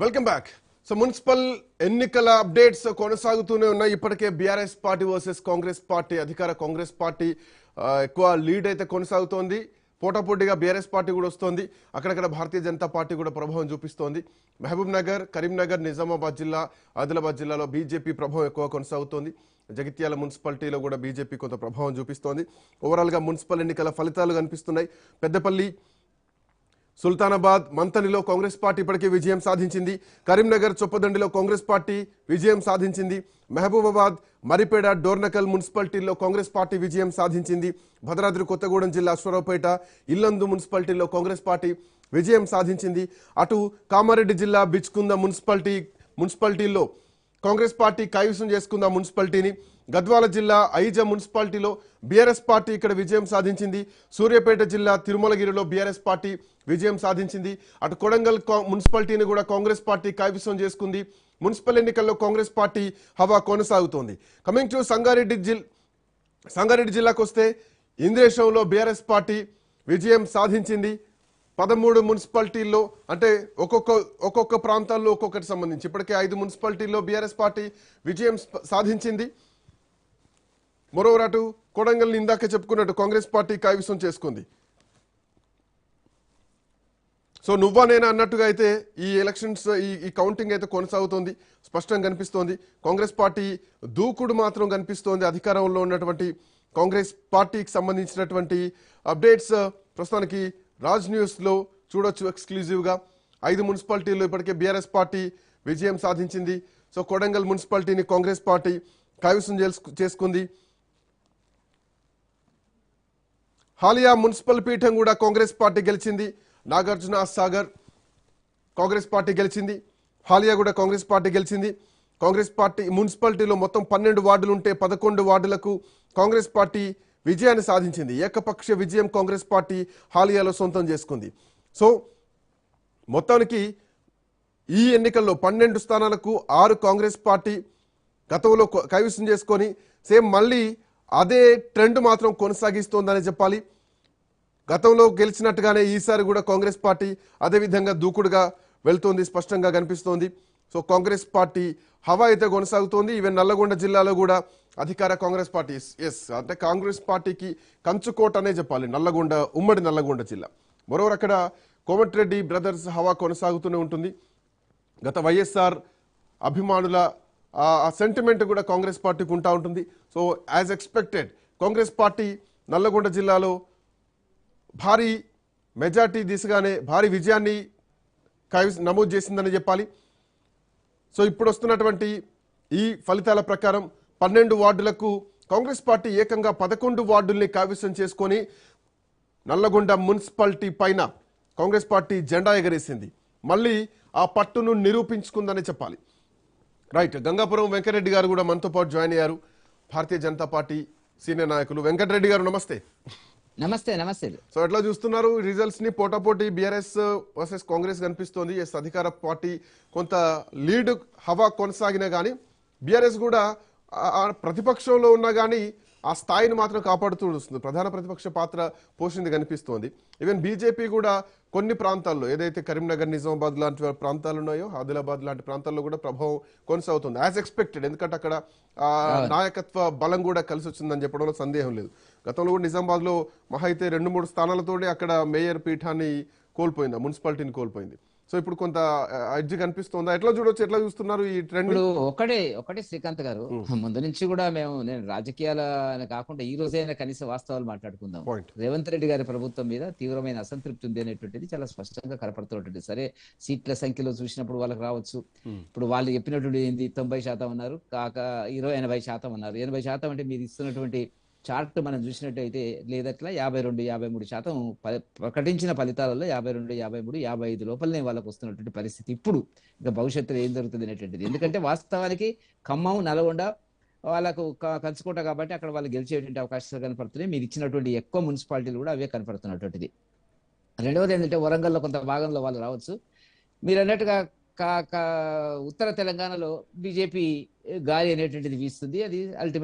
Welcome back. So municipal ఎన్నికల updates కొనసాగుతూనే ఉన్నాయి. ఇప్పటికే BRS party versus Congress party, అధికార కాంగ్రెస్ పార్టీ ఎక్కువ లీడ్ అయితే కొనసాగుతోంది. పోటాపోటీగా బీఆర్ఎస్ పార్టీ కూడా వస్తోంది. అక్కడక్కడ భారతీయ జనతా పార్టీ కూడా ప్రభావం చూపిస్తోంది. మహబూబ్ నగర్, కరీంనగర్, నిజామాబాద్ జిల్లా, ఆదిలాబాద్ జిల్లాలో బీజేపీ ప్రభావం ఎక్కువ కొనసాగుతోంది. జగిత్యాల మున్సిపాలిటీలో కూడా బీజేపీ కొంత ప్రభావం చూపిస్తోంది. ఓవరాల్గా మున్సిపల్ ఎన్నికల ఫలితాలు కనిపిస్తున్నాయి. పెద్దపల్లి, సుల్తానాబాద్, మంతనిలో కాంగ్రెస్ పార్టీ ఇప్పటికే విజయం సాధించింది. కరీంనగర్, చొప్పదండిలో కాంగ్రెస్ పార్టీ విజయం సాధించింది. మహబూబాబాద్, మరిపేడ, డోర్నకల్ మున్సిపాలిటీల్లో కాంగ్రెస్ పార్టీ విజయం సాధించింది. భద్రాద్రి కొత్తగూడెం జిల్లా అశ్వరావుపేట, ఇల్లందు మున్సిపాలిటీల్లో కాంగ్రెస్ పార్టీ విజయం సాధించింది. అటు కామారెడ్డి జిల్లా బిచ్కుంద మున్సిపాలిటీల్లో కాంగ్రెస్ పార్టీ కైవసం చేసుకుంది మున్సిపాలిటీని. గద్వాల జిల్లా ఐజ మున్సిపాలిటీలో బీఆర్ఎస్ పార్టీ ఇక్కడ విజయం సాధించింది. సూర్యాపేట జిల్లా తిరుమలగిరిలో బీఆర్ఎస్ పార్టీ విజయం సాధించింది. అటు కొడంగల్ మున్సిపాలిటీని కూడా కాంగ్రెస్ పార్టీ కైవసం చేసుకుంది. మున్సిపల్ ఎన్నికల్లో కాంగ్రెస్ పార్టీ హవా కొనసాగుతోంది. కమింగ్ టు సంగారెడ్డి జిల్లాకు వస్తే ఇంద్రేశంలో బీఆర్ఎస్ పార్టీ విజయం సాధించింది. 13 మున్సిపాలిటీల్లో, అంటే ఒక్కొక్క ప్రాంతాల్లో ఒక్కొక్కటి సంబంధించి ఇప్పటికే 5 మున్సిపాలిటీల్లో బీఆర్ఎస్ పార్టీ విజయం సాధించింది. మరోవర్ అటు కొడంగల్ ఇందాక చెప్పుకున్నట్టు కాంగ్రెస్ పార్టీ కైవసం చేసుకుంది. సో నువ్వా నేనా అన్నట్టుగా అయితే ఈ ఎలక్షన్స్ ఈ కౌంటింగ్ అయితే కొనసాగుతోంది. స్పష్టంగా కనిపిస్తోంది. కాంగ్రెస్ పార్టీ దూకుడు మాత్రం కనిపిస్తోంది. అధికారంలో ఉన్నటువంటి కాంగ్రెస్ పార్టీకి సంబంధించినటువంటి అప్డేట్స్ ప్రస్తుతానికి రాజ్ న్యూస్లో చూడొచ్చు ఎక్స్క్లూజివ్గా. 5 మున్సిపాలిటీల్లో ఇప్పటికే బీఆర్ఎస్ పార్టీ విజయం సాధించింది. సో కొడంగల్ మున్సిపాలిటీని కాంగ్రెస్ పార్టీ కైవసం చేసుకుంది. హాలియా మున్సిపల్ పీఠం కూడా కాంగ్రెస్ పార్టీ గెలిచింది. నాగార్జున సాగర్ కాంగ్రెస్ పార్టీ గెలిచింది. హాలియా కూడా కాంగ్రెస్ పార్టీ గెలిచింది. కాంగ్రెస్ పార్టీ మున్సిపాలిటీలో మొత్తం 12 వార్డులు ఉంటే 11 వార్డులకు కాంగ్రెస్ పార్టీ విజయాన్ని సాధించింది. ఏకపక్ష విజయం కాంగ్రెస్ పార్టీ హాలియాలో సొంతం చేసుకుంది. సో మొత్తానికి ఈ ఎన్నికల్లో 12 స్థానాలకు 6 కాంగ్రెస్ పార్టీ గతంలో కైవసం చేసుకొని సేమ్ మళ్ళీ అదే ట్రెండ్ మాత్రం కొనసాగిస్తోందని చెప్పాలి. గతంలో గెలిచినట్టుగానే ఈసారి కూడా కాంగ్రెస్ పార్టీ అదేవిధంగా దూకుడుగా వెళ్తోంది, స్పష్టంగా కనిపిస్తోంది. సో కాంగ్రెస్ పార్టీ హవా అయితే కొనసాగుతోంది. ఈవెన్ నల్లగొండ జిల్లాలో కూడా అధికార కాంగ్రెస్ పార్టీ అంటే కాంగ్రెస్ పార్టీకి కంచుకోట అనే చెప్పాలి ఉమ్మడి నల్లగొండ జిల్లా. మరోవర్ అక్కడ కోమటిరెడ్డి బ్రదర్స్ హవా కొనసాగుతూనే ఉంటుంది. గత వైఎస్ఆర్ అభిమానుల ఆ సెంటిమెంట్ కూడా కాంగ్రెస్ పార్టీకి ఉంటా ఉంటుంది. So as expected Congress party Nalgonda జిల్లాలో భారీ మెజార్టీ దిశగానే భారీ విజయాన్ని నమోదు చేసిందని చెప్పాలి. సో ఇప్పుడు వస్తున్నటువంటి ఈ ఫలితాల ప్రకారం 12 వార్డులకు కాంగ్రెస్ పార్టీ ఏకంగా 11 వార్డుల్ని కైవసం చేసుకొని నల్లగొండ మున్సిపాలిటీ పైన కాంగ్రెస్ పార్టీ జెండా ఎగరేసింది. మళ్ళీ ఆ పట్టును నిరూపించుకుందని చెప్పాలి. రైట్, గంగాపురం వెంకటరెడ్డి గారు కూడా మనతో పాటు జాయిన్ అయ్యారు. భారతీయ జనతా పార్టీ సీనియర్ నాయకులు. వెంకటరెడ్డి గారు నమస్తే. నమస్తే. నమస్తే. సో ఎట్లా చూస్తున్నారు రిజల్ట్స్ ని? పోటాపోటీ బీఆర్ఎస్ వర్సెస్ కాంగ్రెస్ కనిపిస్తోంది. అధికార పార్టీ కొంత లీడ్ హవా కొనసాగినా కానీ బీఆర్ఎస్ కూడా ప్రతిపక్షంలో ఉన్నా కానీ ఆ స్థాయిని మాత్రం కాపాడుతూ వస్తుంది. ప్రధాన ప్రతిపక్ష పాత్ర పోషింది కనిపిస్తోంది. ఈవెన్ బీజేపీ కూడా కొన్ని ప్రాంతాల్లో, ఏదైతే కరీంనగర్, నిజామాబాద్ లాంటి ప్రాంతాలు ఉన్నాయో, ఆదిలాబాద్ లాంటి ప్రాంతాల్లో కూడా ప్రభావం కొనసాగుతుంది యాజ్ ఎక్స్పెక్టెడ్. ఎందుకంటే అక్కడ నాయకత్వ బలం కూడా కలిసి వచ్చిందని చెప్పడంలో సందేహం లేదు. గతంలో కూడా నిజామాబాద్లో మహా అయితే 2-3 స్థానాలతోనే అక్కడ మేయర్ పీఠాన్ని కోల్పోయింది, మున్సిపాలిటీని కోల్పోయింది. సో ఇప్పుడు కొంత ఎడ్జ్ కనిపిస్తుందా? ఎట్లా చూడొచ్చు, ఎట్లా చూస్తున్నారు ఈ ట్రెండ్? ఒకటే శ్రీకాంత్ గారు, ముందు నుంచి కూడా నేను రాజకీయాల కాకుండా ఈ రోజైనా కనీస వాస్తవాలు మాట్లాడుకుందాం. రేవంత్ రెడ్డి గారి ప్రభుత్వం మీద తీవ్రమైన అసంతృప్తి ఉంది అనేటువంటిది చాలా స్పష్టంగా కనపడుతున్నటువంటి. సరే, సీట్ల సంఖ్యలో చూసినప్పుడు వాళ్ళకి రావచ్చు. ఇప్పుడు వాళ్ళు చెప్పినటువంటి 90% అన్నారు, కాక 80% అన్నారు. 80% అంటే మీరు ఇస్తున్నటువంటి చార్ట్ మనం చూసినట్టయితే లేదట్లా 52-53% ప్రకటించిన ఫలితాలలో 52-53-55 లోపలనే వాళ్ళకు వస్తున్నటువంటి పరిస్థితి. ఇప్పుడు ఇంకా భవిష్యత్తులో ఏం జరుగుతుంది అనేటువంటిది. ఎందుకంటే వాస్తవానికి ఖమ్మం, నల్గొండ వాళ్ళకు కంచుకోట కాబట్టి అక్కడ వాళ్ళు గెలిచేటువంటి అవకాశాలు కనపడుతున్నాయి. మీరు ఇచ్చినటువంటి ఎక్కువ మున్సిపాలిటీలు కూడా అవే కనపడుతున్నటువంటిది. రెండవది ఏంటంటే వరంగల్లో కొంత భాగంలో వాళ్ళు రావచ్చు. మీరు అన్నట్టుగా ఉత్తర తెలంగాణలో బీజేపీ గాలి అనేటువంటిది వీస్తుంది. అది అల్టిమేట్